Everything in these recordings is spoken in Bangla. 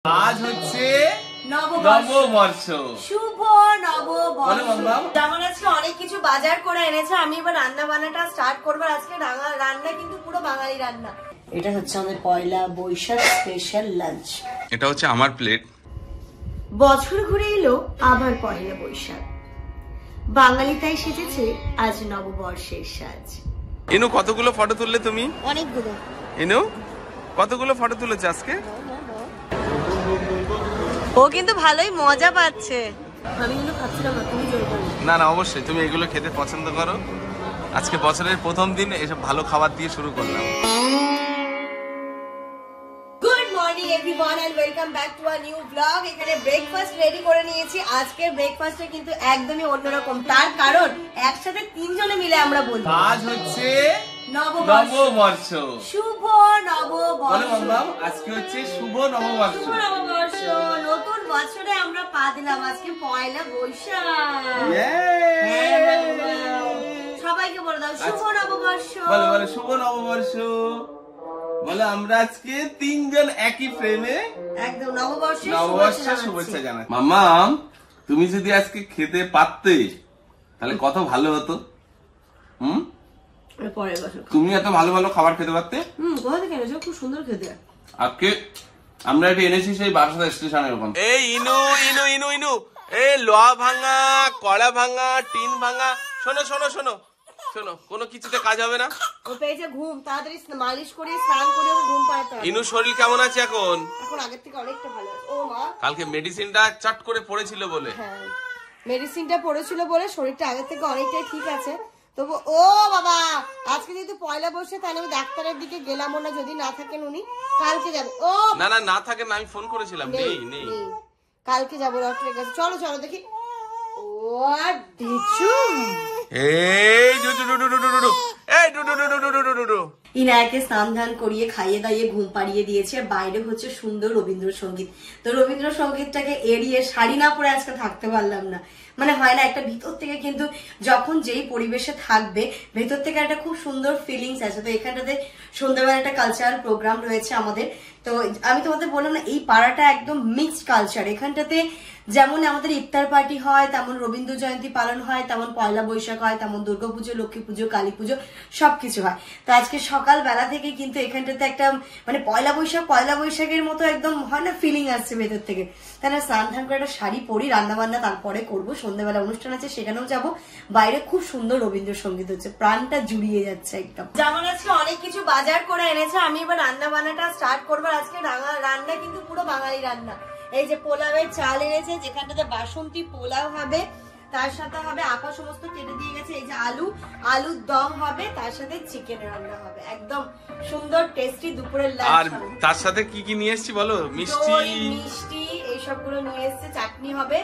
আজ হচ্ছে নববর্ষ, শুভ নববর্ষ। যেমন আজকে অনেক কিছু বাজার করে এনেছে, আমি এবার রান্না বান্নাটা স্টার্ট করবো। আজকে রান্না কিন্তু পুরো বাঙালি রান্না। এটা হচ্ছে আমাদের পয়লা বৈশাখ স্পেশাল লাঞ্চ। এটা হচ্ছে আমার প্লেট। বছর ঘুরে এলো আবার পয়লা বৈশাখ, বাঙালি তাই সেজেছে আজ নববর্ষের সাজ। ইনু কতগুলো ফটো তুললে তুমি? অনেকগুলো। ইনু কতগুলো ফটো তুলেছে আজকে? ও কিন্তু ভালোই মজা পাচ্ছে। আমি কিন্তু খাচ্ছিলাম না, তুমি জোর করো। না না, অবশ্যই তুমি এগুলো খেতে পছন্দ করো। আজকে বছরের প্রথম দিন এসব ভালো খাবার দিয়ে শুরু করলাম। Good morning everyone and welcome back to a new blog. এখানে ব্রেকফাস্ট রেডি করে নিয়েছি। আজকের ব্রেকফাস্টে কিন্তু একদমই অন্যরকম, তার কারণ একসাথে তিনজনে মিলে আমরা বলবো আজ হচ্ছে নববর্ষ, শুভ নববর্ষ। আজকে হচ্ছে শুভ নববর্ষ। শুভ নববর্ষ, নতুন বছরে আমরা পা দিলাম। আজকে পয়লা বৈশাখ। সবাইকে বলে দাও শুভ নববর্ষ। বলো বলো শুভ নববর্ষ। বলে আমরা আজকে তিনজন একই ফ্রেমে একদম নববর্ষের শুভেচ্ছা জানাই। মামা, তুমি যদি আজকে খেতে পারতে তাহলে কত ভালো হতো। তুমি এত ভালো ভালো খাবার খেতে পারতে। কোথা থেকে এনেছো? খুব সুন্দর খেতে। আজকে আমরা এটা এনেছি সেই বারাসাত স্টেশনের ওখানে। এই ইনু ইনু ইনু ইনু, এই লোহা ভাঙা, কড়া ভাঙা, টিন ভাঙা। শোনো শোনো শোনো শোনো, কোনো কিছুতে কাজ হবে না। ও পেয়েছে ঘুম, তাড়াতাড়ি মালিশ করে স্নান করে ঘুম পাড়াতে হবে। ইনু শরীর কেমন আছে এখন? এখন আগের থেকে অনেকটা ভালো আছে। ও মা, কালকে মেডিসিনটা চট করে পড়েছিল বলে। হ্যাঁ, মেডিসিনটা পড়েছিল বলে শরীরটা আগের থেকে অনেকটাই ঠিক আছে। তবু ও বাবা, আজকে যেহেতু পয়লা বৈশাখ, তাই আমি ডাক্তারের দিকে গেলাম না। যদি না থাকেন উনি কালকে যাবে। ও না না, না থাকেন না, আমি ফোন করেছিলাম। নেই নেই, কালকে যাবো ডক্টরের কাছে। চলো চলো দেখি। ও ডিচু, এই ডু ডু ডু ডু ডু ডু, এই ডু ডু ডু ডু ডু ডু ডু। ইনায়াকে স্নান ধান করিয়ে খাইয়ে দাইয়ে ঘুম পাড়িয়ে দিয়েছে। বাইরে হচ্ছে সুন্দর রবীন্দ্রসঙ্গীত। তো রবীন্দ্রসঙ্গীতটাকে এড়িয়ে শাড়ি না পরে আজকে থাকতে পারলাম না। মানে হয় না, একটা ভিতর থেকে কিন্তু যখন যেই পরিবেশে থাকবে ভেতর থেকে একটা খুব সুন্দর ফিলিংস আছে। তো এখানটাতে সন্ধ্যাবেলা একটা কালচারাল প্রোগ্রাম রয়েছে আমাদের। তো আমি তোমাদের বললাম না, এই পাড়াটা একদম মিক্সড কালচার। এখানটাতে যেমন আমাদের ইফতার পার্টি হয়, তেমন রবীন্দ্র জয়ন্তী পালন হয়, তেমন পয়লা বৈশাখ হয়, তেমন দুর্গাপুজো, লক্ষ্মী পুজো, কালী পুজো সবকিছু হয়। তো আজকে সকালবেলা থেকে কিন্তু এখানটাতে একটা মানে পয়লা বৈশাখের মতো একদম হয় না, ফিলিং আসছে ভেতর থেকে। তাই না, স্নান ধান করে একটা শাড়ি পরি, রান্না বান্না তারপরে করবো। সন্ধ্যাবেলা অনুষ্ঠান আছে, সেখানেও যাব। বাইরে খুব সুন্দর রবীন্দ্রসঙ্গীত হচ্ছে, প্রাণটা জুড়িয়ে যাচ্ছে একদম। যেমন আজকে অনেক কিছু বাজার করে এনেছে, আমি এবার রান্না বান্নাটা স্টার্ট করবো। আজকে রান্না কিন্তু পুরো বাঙালি রান্না। এই যে পোলাওয়ের চাল এনেছে, যেখানটাতে বাসন্তী পোলাও হবে, তার সাথে হবে আপা সমস্ত কেটে দিয়ে গেছে। এই যে আলুর দম হবে, তার সাথে চিকেন রান্না হবে, একদম সুন্দর টেস্টি দুপুরের লাঞ্চ। আর তার সাথে কি কি নিয়ে এসেছি বলো? মিষ্টি এই সবগুলো নিয়ে এসেছে। চাটনি হবে,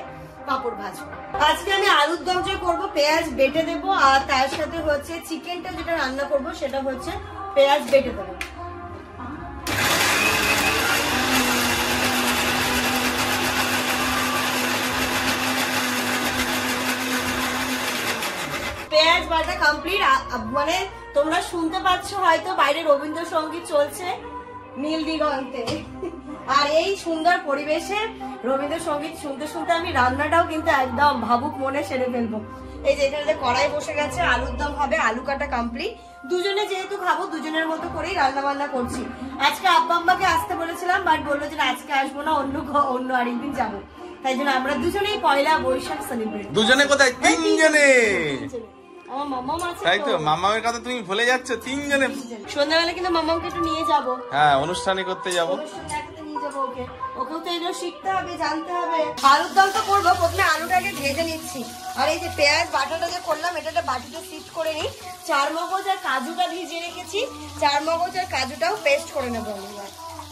পাঁপড় ভাজবো। আজকে আমি আলুর দম যে করবো, পেঁয়াজ বেটে দেবো। আর তার সাথে হচ্ছে চিকেনটা যেটা রান্না করবো, সেটা হচ্ছে পেঁয়াজ বেটে দেবো। পেঁয়াজ বাটা কমপ্লিট। মানে তোমরা শুনতে পাচ্ছ হয়তো বাইরে রবীন্দ্রসঙ্গীত চলছে নীল দিগন্তে। আর এই সুন্দর পরিবেশে রবীন্দ্রসঙ্গীত শুনতে শুনতে আমি রান্নাটাও কিন্তু একদম ভাবুক মনে সেরে ফেলবো। এই যে এখানে কড়াই বসে গেছে, আলুর দম হবে, আলু কাটা কমপ্লিট। দুজনে যেহেতু খাবো, দুজনের মতো করেই রান্না বান্না করছি। আজকে আব্বা আম্মাকে আসতে বলেছিলাম, বাট বললো যে আজকে আসবো না, অন্য আরেকদিন যাবো। তাই জন্য আমরা দুজনেই পয়লা বৈশাখ সেলিব্রেট। দুজনে কোথায়? তিনজনে। আমার মামাম আছে। তাই তো, মামামের কথা তুমি ভুলে যাচ্ছ। তিনজনে সন্ধ্যাবেলা কিন্তু মামামকে একটু নিয়ে যাবো। হ্যাঁ, অনুষ্ঠানে করতে যাবো। ওকেও তো এগুলো শিখতে হবে, জানতে হবে। আলুর দম তো করবো, প্রথমে আলুটাকে ভেজে নিচ্ছি। আর এই যে পেঁয়াজ বাটাটা যে করলাম, এটা বাটিতে সিফট করে নিই। চারমগজ আর কাজুটা ভিজিয়ে রেখেছি, চারমগজ আর কাজুটাও পেস্ট করে নেবো।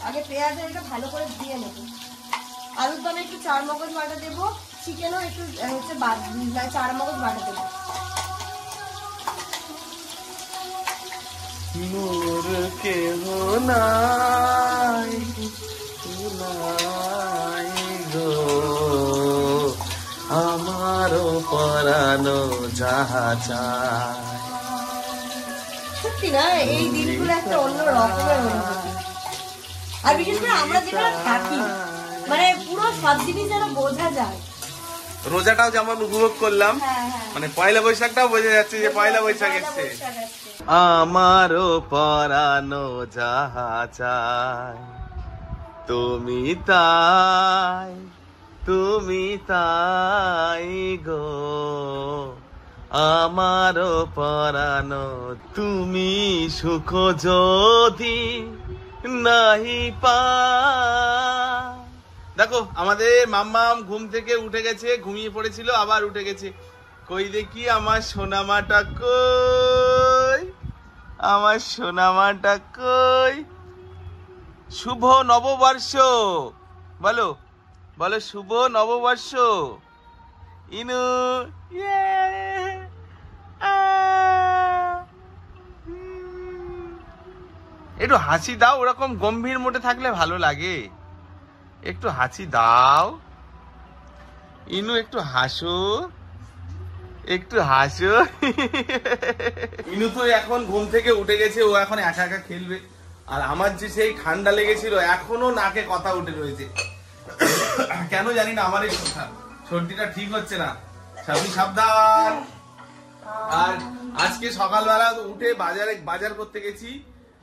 আগে পেঁয়াজ এটা ভালো করে দিয়ে নেবো। আলুর দমে একটু চারমগজ বাটা দেবো, চিকেনও একটু হচ্ছে চারমগজ বাটা দেবো। মোর কেহ নাই গো, আমারও পরানো যাহা চায়। সত্যি না, এই দিনগুলো একটা অন্য রকমের অনুভূতি। আর বিশেষ করে আমরা যেটা থাকি সব জিনিস যেন বোঝা যায়। রোজাটাও যেমন উপভোগ করলাম, মানে পয়লা বৈশাখটাও বোঝা যাচ্ছে যে পয়লা বৈশাখ এসছে। আমারও পরানো যাহা চায় তুমি তাই, তুমি তাই গো, আমারও পরানো তুমি সুখ যদি নাহি পা। দেখো আমাদের মাম্মাম ঘুম থেকে উঠে গেছে, ঘুমিয়ে পড়েছিল আবার উঠে গেছে। কই দেখি আমার সোনামাটা কই, আমার সোনামাটা কই। শুভ নববর্ষ বলো, বলো শুভ নববর্ষ। ইনু একটু হাসি দাও, ওরকম গম্ভীর মোটে থাকলে ভালো লাগে। একটু হাসি দাও ইনু, একটু হাসো, একটু হাসো। ইনু তো এখন ঘুম থেকে উঠে গেছে, ও এখন একা একা খেলবে। আর আমার যে সেই ঠান্ডা লেগেছিল এখনো নাকে কথা উঠে রয়েছে, কেন জানি না। আমার এই সর্দিটা ঠিক হচ্ছে না, সবই সাবধান। আর আজকে সকালবেলা উঠে বাজার করতে গেছি,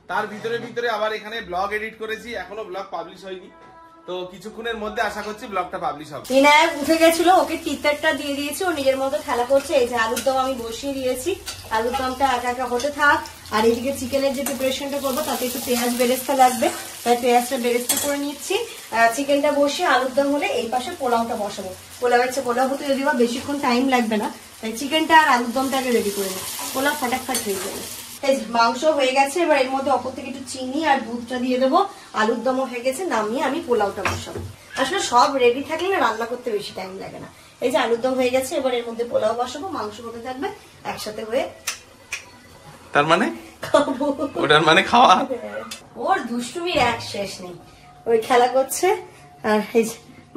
তার ভিতরে আবার এখানে ব্লগ এডিট করেছি, এখনো ব্লগ পাবলিশ হয়নি। তো কিছুক্ষণের মধ্যে আশা করছি ব্লগটা পাবলিশ হবে। বিনায়ক উঠে গেছিল, ওকে টিচারটা দিয়ে দিয়েছি, ও নিজের মতো খেলা করছে। এই যে আলুর দম আমি বসিয়ে দিয়েছি, আলুর দমটা একা একা হতে থাক। আর এদিকে চিকেনের যে প্রিপারেশনটা করবো তাতে একটু পেঁয়াজ বেরেস্তা লাগবে, তাই পেঁয়াজটা বেরেস্তা করে নিচ্ছি। চিকেনটা বসিয়ে আলুর দম হলে এই পাশে পোলাওটা বসাবো। পোলাও হতে যদি বা বেশিক্ষণ টাইম লাগবে না, তাই চিকেনটা আর আলুর দমটা আগে রেডি করে নিই, পোলাও ফটাফট হয়ে যাবে। মাংস হয়ে গেছে, এবার এর মধ্যে অপর থেকে একটু চিনি আর দুধটা দিয়ে দেবো। আলুর দমও হয়ে গেছে, নামিয়ে আমি পোলাওটা বসাবো। আসলে সব রেডি থাকলে না রান্না করতে বেশি টাইম লাগে না। এই যে আলুর দম হয়ে গেছে, এবার এর মধ্যে পোলাও বসাবো, মাংস হতে থাকবে একসাথে হয়ে। তার মানে ওটার মানে খাওয়া। ওর দুষ্টুমির এক শেষ নেই, ওই খেলা করছে। আর এই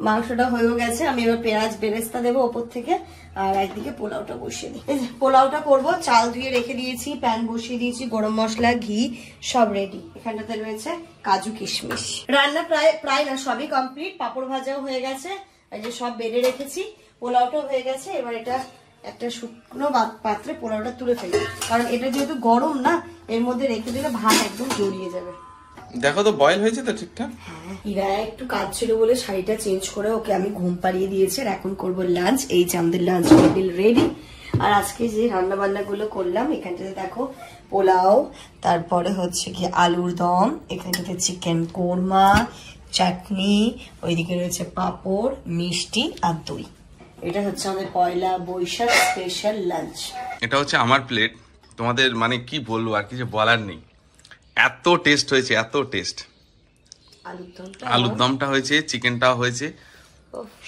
মাংসটা হয়েও গেছে, আমি এবার পেঁয়াজ বেরেস্তা দেবো ওপর থেকে, আর একদিকে পোলাওটা বসিয়ে দিই। এই যে পোলাওটা করবো, চাল ধুয়ে রেখে দিয়েছি, প্যান বসিয়ে দিয়েছি, গরম মশলা ঘি সব রেডি। এখানটাতে রয়েছে কাজু কিশমিশ। রান্না প্রায় না সবই কমপ্লিট, পাপড় ভাজাও হয়ে গেছে, এই যে সব বেড়ে রেখেছি, পোলাওটাও হয়ে গেছে। এবার এটা একটা শুকনো পাত্রে পোলাওটা তুলে ফেলি, কারণ এটা যেহেতু গরম না, এর মধ্যে রেখে দিলে ভাত একদম জড়িয়ে যাবে। দেখো তো বয়েল হয়েছে তো ঠিকঠাক। ইরা একটু কাজ ছিল বলে শাড়িটা চেঞ্জ করে ওকে আমি ঘুম পাড়িয়ে দিয়েছি। আর এখন করবো লাঞ্চ। এই যে আমাদের লাঞ্চ টেবিল রেডি। আর আজকে যে রান্না বান্না গুলো করলাম, এখানটাতে দেখো পোলাও, তারপরে হচ্ছে কি আলুর দম, এখানটাতে চিকেন কোরমা, চাটনি, ওইদিকে রয়েছে পাঁপড়, মিষ্টি আর দই। এটা হচ্ছে আমাদের পয়লা বৈশাখ স্পেশাল লাঞ্চ। এটা হচ্ছে আমার প্লেট, তোমাদের মানে কি বলবো, আর কিছু বলার নেই। এত টেস্ট হয়েছে, এত টেস্ট। আলুর দমটা হয়েছে, চিকেনটাও হয়েছে,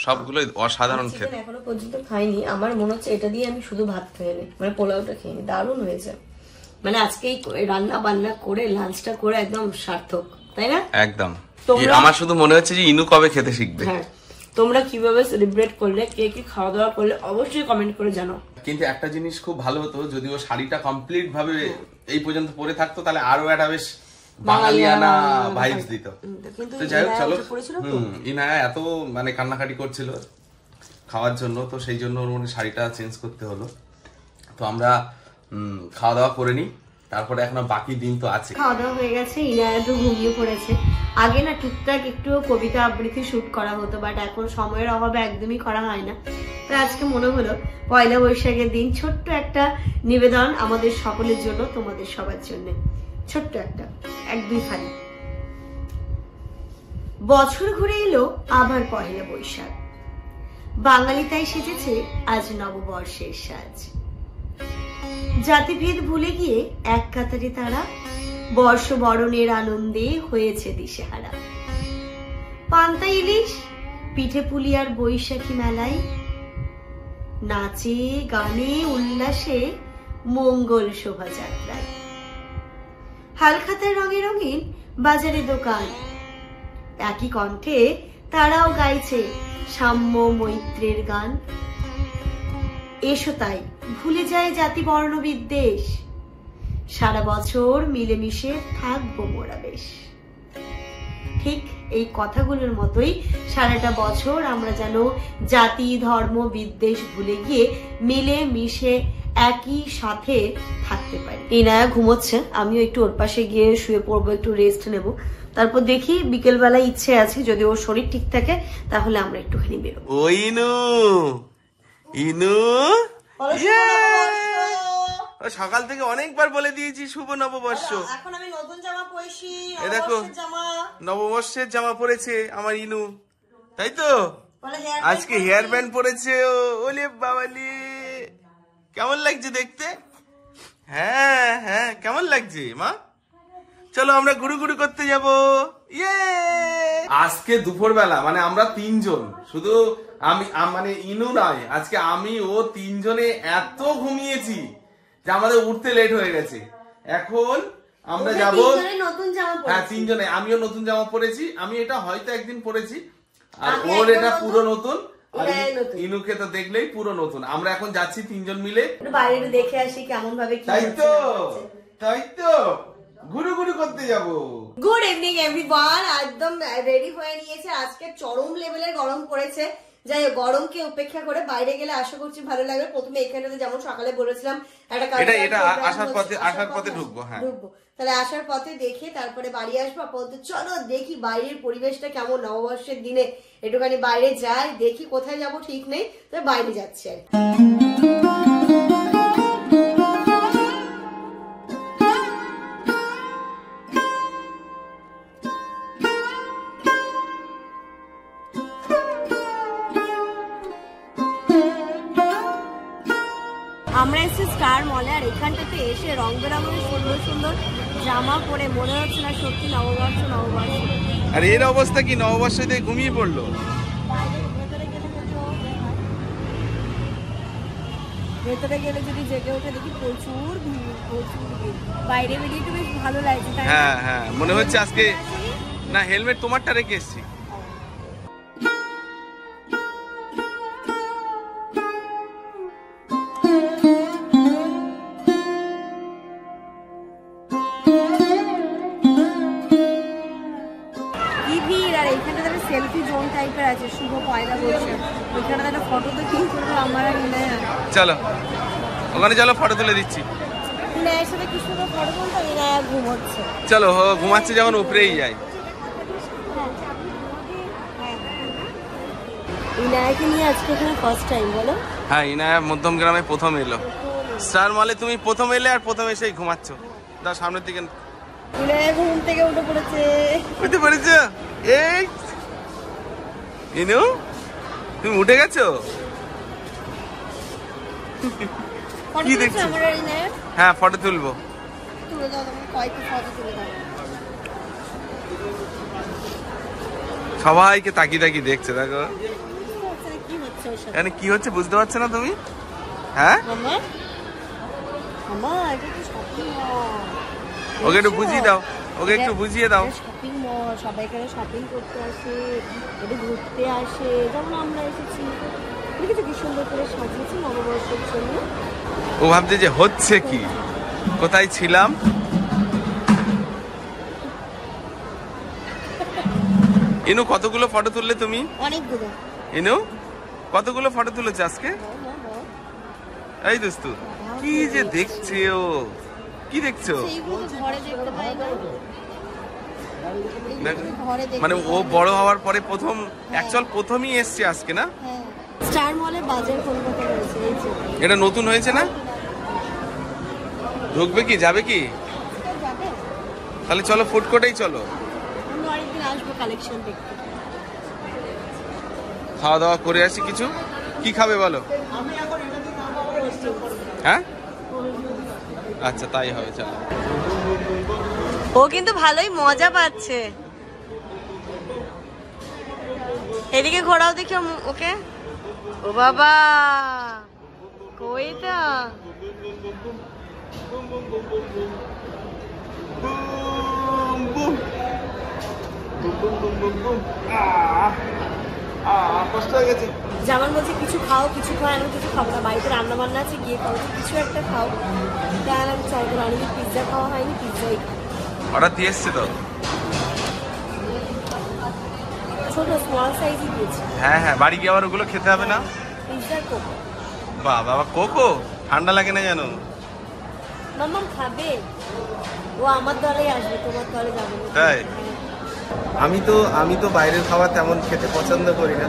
সবগুলো অসাধারণ খেতে। এখনো পর্যন্ত খাইনি, আমার মনে হচ্ছে এটা দিয়ে আমি শুধু ভাত খেয়ে নিই, মানে পোলাওটা খেয়ে নিই। দারুণ হয়েছে, মানে আজকে রান্না বান্না করে লাঞ্চটা করে একদম সার্থক, তাই না? একদম। আমার শুধু মনে হচ্ছে যে ইনু কবে খেতে শিখবে। হ্যাঁ, তোমরা কিভাবে সেলিব্রেট করলে, কে কি খাওয়া দাওয়া করলে, অবশ্যই কমেন্ট করে জানাও। কিন্তু একটা জিনিস খুব ভালো হতো, যদি ও শাড়িটা কমপ্লিট ভাবে এই পর্যন্ত পরে থাকতো, তাহলে আরো একটা বেশ বাঙালিয়ানা ভাইবস দিত। তো যাই হোক, চলো। ইনায়া এত মানে কান্নাকাটি করছিল খাওয়ার জন্য, তো সেই জন্য ওর মনে শাড়িটা চেঞ্জ করতে হলো। তো আমরা খাওয়া দাওয়া করে নিই, তারপরে এখনো বাকি দিন তো আছে। খাওয়া দাওয়া হয়ে গেছে, ইনায়া তো ঘুমিয়ে পড়েছে। আগে না টুকটাক একটু কবিতা আবৃত্তি শুট করা হতো, বাট এখন সময়ের অভাবে একদমই করা হয় না। তাই আজকে মনে হলো পয়লা বৈশাখের দিন ছোট্ট একটা নিবেদন আমাদের সকলের জন্য, তোমাদের সবার জন্য, ছোট্ট একটা 1-2 ফালি। বছর ঘুরে এলো আবার পয়লা বৈশাখ, বাঙালি তাই সেজেছে আজ নববর্ষের সাজ। জাতিভেদ ভুলে গিয়ে এক কাতারে তারা বর্ষ বরণের আনন্দে হয়েছে দিশেহারা। পান্তা ইলিশ, পিঠে পুলি আর বৈশাখী মেলায় নাচে গানে উল্লাসে মঙ্গল শোভাযাত্রায়। হালখাতায় রঙে রঙিন বাজারে দোকান, একই কণ্ঠে তারাও গাইছে সাম্য মৈত্রের গান। এসো তাই ভুলে যায় জাতি বর্ণ বিদ্বেষ, সারা বছর মিলেমিশে থাকবো মোরা বেশ। ঠিক এই কথাগুলোর মতোই সারাটা বছর আমরা যেন জাতি ধর্ম বিদ্বেষ ভুলে গিয়ে মিলে মিশে একই সাথে থাকতে পারি। ইনায়া ঘুমোচ্ছে, আমিও একটু ওর পাশে গিয়ে শুয়ে পড়বো, একটু রেস্ট নেব। তারপর দেখি বিকেল বেলায় ইচ্ছে আছে যদি ওর শরীর ঠিক থাকে তাহলে আমরা একটুখানি বেরোবো। ও ইনু, ইনু সকাল থেকে অনেকবার বলে দিয়েছি শুভ নববর্ষ। এখন আমি নতুন জামা পরেছি, এই দেখো নববর্ষের জামা পরেছে আমার ইনু, তাই তো? আজকে হেয়ার ব্যান্ড পরেছে। ওলে বাবালি, কেমন লাগছে দেখতে? হ্যাঁ হ্যাঁ, কেমন লাগছে মা? চলো আমরা ঘুরু ঘুরু করতে যাব। ইয়ে, আজকে দুপুর বেলা মানে আমরা তিনজন, শুধু আমি মানে ইনু নয়, আজকে আমি ও তিনজনে এত ঘুমিয়েছি যে আমাদের উঠতে লেট হয়ে গেছে। এখন আমরা যাবো। হ্যাঁ তিনজনে, আমিও নতুন জামা পরেছি। আমি এটা হয়তো একদিন পরেছি, আর ওর এটা পুরো নতুন, ইনুকে তো দেখলেই পুরো নতুন। আমরা এখন যাচ্ছি তিনজন মিলে বাইরে দেখে আসি কেমন ভাবে। তাই তো, তাই তো, ঘুরু ঘুরু করতে যাব। গুড ইভিনিং এভরিওয়ান, একদম রেডি হয়ে নিয়েছে। আজকে চরম লেভেলের গরম পড়েছে। যাই হোক, গরমকে উপেক্ষা করে বাইরে গেলে আশা করছি ভালো লাগবে। প্রথমে এখানে যেমন সকালে বলেছিলাম এটা আসার পথে ঢুকবো। হ্যাঁ ঢুকবো, তাহলে আসার পথে দেখে তারপরে বাড়ি আসবো। আপাতত চলো দেখি বাইরের পরিবেশটা কেমন। নববর্ষের দিনে একটুখানি বাইরে যাই, দেখি কোথায় যাব ঠিক নেই, তবে বাইরে যাচ্ছি আর কি। আমরা এসেছি স্টার মলে, আর এখানটাতে এসে রং বেরঙের সুন্দর সুন্দর জামা পরে মনে হচ্ছে না সত্যি নববর্ষ নববর্ষ। আর এর অবস্থা কি, নববর্ষে ঘুমিয়ে পড়লো। ভেতরে গেলে যদি জেগে ওঠে দেখি প্রচুর ভিড়, প্রচুর ভিড়। বাইরে বেরিয়ে একটু বেশ ভালো লাগছে। হ্যাঁ হ্যাঁ, মনে হচ্ছে আজকে না হেলমেট তোমারটা রেখে এসছি। সেলফি জোন টাইপের আছে, শুভ পয়লা বৈশাখ। ওইখানে একটা ফটো তো ক্লিক করবো আমার আর ইনায়া। চলো ওখানে চলো, ফটো তুলে দিচ্ছি। ইনায়ের সাথে কি সুন্দর ফটো তুলতাম। ইনায়া ঘুমোচ্ছে। চলো, ঘুমাচ্ছে যখন উপরেই যাই। ইনায়াকে নিয়ে আজকে এখানে ফার্স্ট টাইম বলো। হ্যাঁ, ইনায়া মধ্যম গ্রামে প্রথম এলো। স্টার মলে তুমি প্রথম এলে, আর প্রথম এসেই ঘুমাচ্ছ। দাও সামনের দিকে। ইনায়া ঘুম থেকে উঠে পড়েছে। উঠে পড়েছো? এই ইনু, তুমি উঠে গেছো? কি দেখছো? হ্যাঁ ফটো তুলবো। সবাইকে তাকিয়ে তাকিয়ে দেখছে, দেখো এখানে কি হচ্ছে বুঝতে পারছো না তুমি? হ্যাঁ ওকে একটু বুঝিয়ে দাও, ওকে একটু বুঝিয়ে দাও। শপিং মল, সবাই এখানে শপিং করতে আসে, একটু ঘুরতে আসে, যেমন আমরা এসেছি। দেখেছো কি সুন্দর করে সাজিয়েছি নববর্ষের জন্য। ও ভাবছে যে হচ্ছে কি, কোথায় ছিলাম। ইনু কতগুলো ফটো তুললে তুমি? অনেকগুলো। ইনু কতগুলো ফটো তুলেছে আজকে? এই দোস্তু কি যে দেখছে, ও কি দেখছো? মানে ও বড় হওয়ার পরে প্রথম, অ্যাকচুয়াল প্রথমই এসছে আজকে না? স্টার মলে বাজার কলকাতা রয়েছে। এটা নতুন হয়েছে না? ঢুকবে কি, যাবে কি? তাহলে চলো ফুড কোর্টেই চলো। আরেকদিন আসবো কালেকশন দেখতে। খাওয়া দাওয়া করে আসি কিছু। কি খাবে বলো? হ্যাঁ আচ্ছা তাই হবে, চলো। ও কিন্তু ভালোই মজা পাচ্ছে। এদিকে ঘোরাও দেখি ওকে। ও বাবা, কইটা কষ্ট হয়ে গেছে। যেমন বলছে কিছু খাও, কিছু খাও। আমি কিছু খাবো না, বাড়িতে রান্না বান্না আছে, গিয়ে খাও, কিছু একটা খাও। তাই আমি চাই তো রানি পিৎজা খাওয়া হয়নি, পিৎজাই খাও। অর্ডার দিয়ে এসছে তো। ছোট স্মল সাইজই দিয়েছে। হ্যাঁ হ্যাঁ, বাড়ি গিয়ে আবার ওগুলো খেতে হবে না। পিৎজার কোকো। বাবা, কোকো ঠান্ডা লাগে না জানো? মাম্মাম খাবে, ও আমার দলে আসবে, তোমার দলে যাবে না। তাই? আমি তো বাইরের খাবার তেমন খেতে পছন্দ করি না।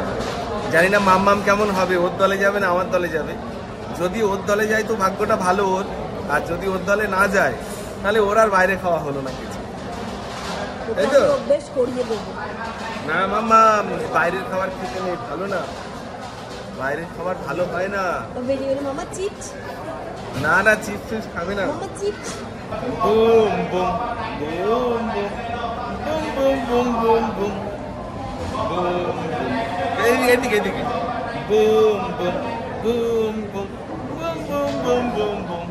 জানি না মাম্মাম কেমন হবে, ওর দলে যাবে না আমার দলে যাবে। যদি ওর দলে যায় তো ভাগ্যটা ভালো ওর, আর যদি ওর দলে না যায় তাহলে ওর আর বাইরে খাওয়া হলো না কিছু, তাই তো? বেশ করিয়ে দেবো না মাম্মাম, বাইরের খাবার খেতে নেই, ভালো না, বাইরের খাবার ভালো হয় না। মামা চিপস, না না, চিপস খাবে না। মামা chips. Boom boom boom boom boom boom boom boom, এদিকে এদিকে, boom boom boom boom boom boom boom boom.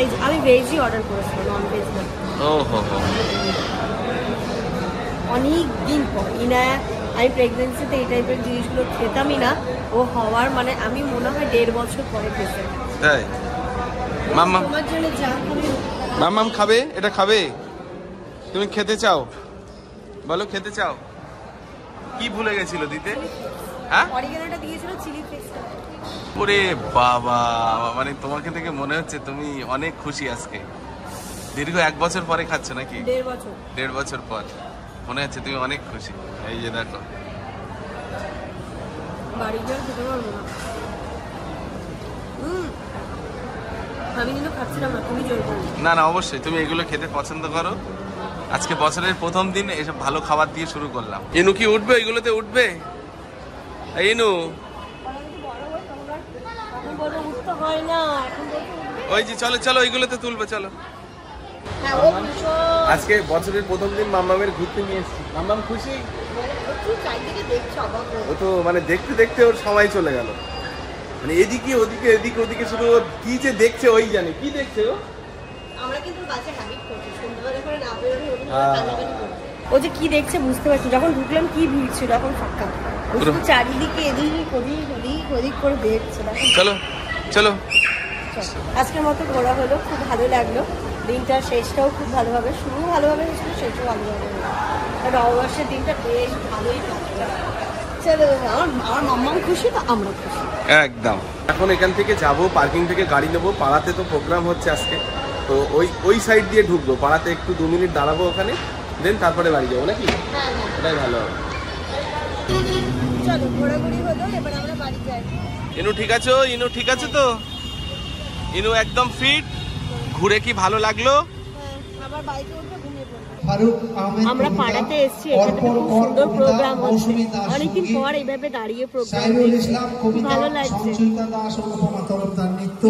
এই যে আমি ভেজই অর্ডার করেছিলাম, নন ভেজ না। ও হো হো, অনেক দিন পর ইনায়া, আমি প্রেগনেন্সিতে এই টাইপের জিনিসগুলো খেতামই না, ও হওয়ার মানে আমি মনে হয় 1.5 বছর পরে খেতে। তাই? মাম্মা, তোমার জন্য যা করে। মাম্মাম খাবে, এটা খাবে? তুমি খেতে চাও? বলো খেতে চাও? কি ভুলে গেছিল দিতে? হ্যাঁ, অরিগানোটা দিয়েছিল, চিলি ফ্লেক্সটা। ওরে বাবা, মানে তোমাকে দেখে মনে হচ্ছে তুমি অনেক খুশি আজকে। দীর্ঘ 1 বছর পরে খাচ্ছ নাকি? 1.5 বছর। 1.5 বছর পর মনে হচ্ছে তুমি অনেক খুশি। এই যে দেখো, বাড়ি গিয়ে খেতে পারবো না। আমি কিন্তু খাচ্ছিলাম না, তুমি জোর করো। না না, অবশ্যই তুমি এগুলো খেতে পছন্দ করো। আজকে বছরের প্রথম দিন এসব ভালো খাবার দিয়ে শুরু করলাম। ইনু কি উঠবে? এগুলোতে উঠবে? এই ইনু, উঠতে হয় না এখন। ওই যে চলো চলো, এইগুলোতে তুলবে, চলো। হ্যাঁ, ও ভীষণ। আজকে বছরের প্রথম দিন মাম্মামের ঘুরতে নিয়ে এসেছি। মাম্মাম খুশি? ও তো মানে দেখতে দেখতে ওর সময় চলে গেল, মানে এদিকে ওদিকে এদিকে ওদিকে শুধু কি যে দেখছে ওই জানে কি দেখছে ও। আমরা কিন্তু বাচ্চা হ্যাবিট করছি, সন্ধ্যাবেলা করে না বেরোলে ওরকম কান্নাকাটি করছে। ও যে কি দেখছে বুঝতে পারছি। যখন ঢুকলাম কি ভিড় ছিল, এখন ফাঁকা। ও শুধু চারিদিকে এদিক ওদিক ওদিক ওদিক করে দেখছে। চলো চলো, আজকের মতো ঘোরা হলো, খুব ভালো লাগলো। দিনটার শেষটাও খুব ভালোভাবে, শুরু ভালোভাবে হয়েছিল, শেষও ভালোভাবে হলো। নববর্ষের দিনটা বেশ ভালোই কাটলো। চলো, আমার মাম্মাও খুশি, তো আমরা খুশি একদম। এখন এখান থেকে যাব, পার্কিং থেকে গাড়ি নেবো। পাড়াতে তো প্রোগ্রাম হচ্ছে আজকে, তো ওই সাইড দিয়ে ঢুকবো। পাড়াতে একটু 2 মিনিট দাঁড়াবো ওখানে, দেন তারপরে বাড়ি যাবো নাকি? হ্যাঁ হ্যাঁ, ওটাই ভালো হবে। চলো, ঘোরাঘুরি হলো, এবার আমরা বাড়ি যাই। ইনু ঠিক আছো? ইনু ঠিক আছে তো? ইনু একদম ফিট। ঘুরে কি ভালো লাগলো? আবার বাইকে উঠে ঘুমিয়ে পড়বো। আমরা পাড়াতে এসেছি, এখানে খুব সুন্দর প্রোগ্রাম হচ্ছে। অনেকদিন পর এইভাবে দাঁড়িয়ে প্রোগ্রাম, ভালো লাগছে। সঞ্চিতা দাস অনুপমা তরফদার নৃত্য,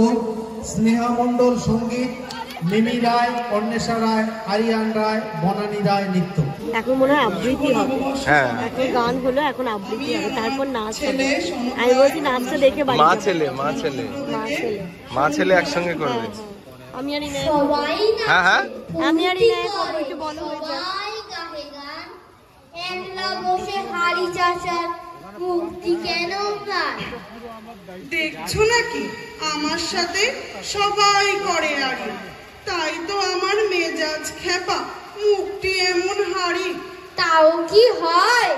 স্নেহা মণ্ডল সঙ্গীত, মিমি রায়, অন্বেষা রায়, আরিয়ান রায়, বনানী রায় নৃত্য। এখন মনে হয় আবৃত্তি হবে। হ্যাঁ, এখন গান হলো, এখন আবৃত্তি হবে, তারপর নাচ হবে। আমি বলছি নাচটা দেখে বাড়ি মা যাবো। ছেলে মা ছেলে একসঙ্গে করবে। আমি আর ইনায়া, হ্যাঁ হ্যাঁ, আমি আর ইনায়া করবো, একটু বলো হয়ে যায়। দেখছো নাকি আমার সাথে সবাই করে আড়ি, তাই তো আমার মেজাজ খেপা, মুখটি এমন হাড়ি। তাও কি হয়?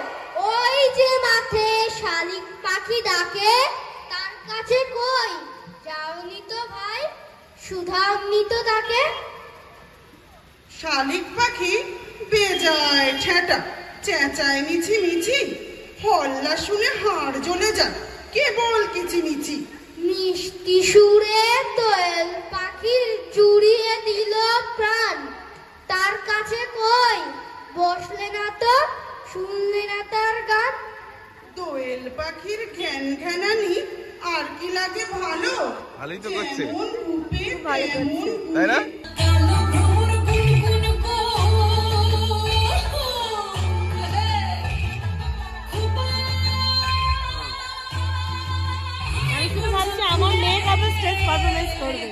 ওই যে মাঠে শালিক পাখি ডাকে, তার কাছে কই যাওনি তো ভাই, সুধামনি তো তাকে। শালিক পাখি বেজায় ঠেটা, চেঁচায় মিছি মিছি, হল্লা শুনে হাড় জ্বলে যায়, কেবল কিচিমিচি। মিষ্টি সুরে দোয়েল পাখির জুড়িয়ে দিল প্রাণ, তার কাছে কই বসলে না তো, শুনলে না তার গান। দোয়েল পাখির ঘ্যান ঘ্যানানি আর কি লাগে ভালো, ভালোই তো করছে, যেমন রূপে তেমন তাই না? আমি শুধু ভাবছি আমার মেয়ে কবে স্টেজ পারফরমেন্স করবে।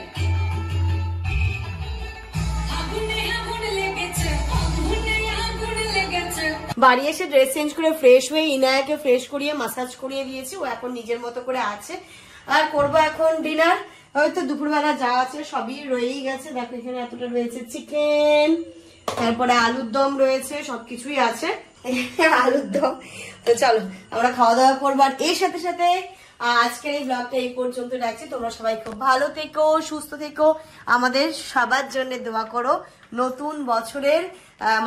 বাড়ি এসে ড্রেস চেঞ্জ করে ফ্রেশ হয়ে ইনায়াকে ফ্রেশ করিয়ে মাসাজ করিয়ে দিয়েছি, ও এখন নিজের মতো করে আছে। আর করবো এখন ডিনার। হয়তো দুপুরবেলা যা আছে সবই রয়েই গেছে। দেখো এখানে এতটা রয়েছে চিকেন, তারপরে আলুর দম রয়েছে, সবকিছুই আছে। আলুর দম। তো চলো আমরা খাওয়া দাওয়া করবো, আর এর সাথে সাথে আজকের এই ব্লগটা এই পর্যন্ত রাখছি। তোমরা সবাই খুব ভালো থেকো, সুস্থ থেকো, আমাদের সবার জন্য দোয়া করো। নতুন বছরের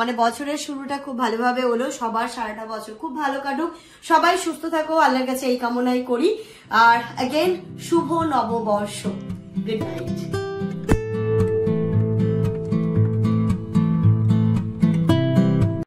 মানে বছরের শুরুটা খুব ভালোভাবে হলো, সবার সারাটা বছর খুব ভালো কাটুক, সবাই সুস্থ থাকো, আল্লাহর কাছে এই কামনাই করি। আর অ্যাগেন শুভ নববর্ষ। Good night.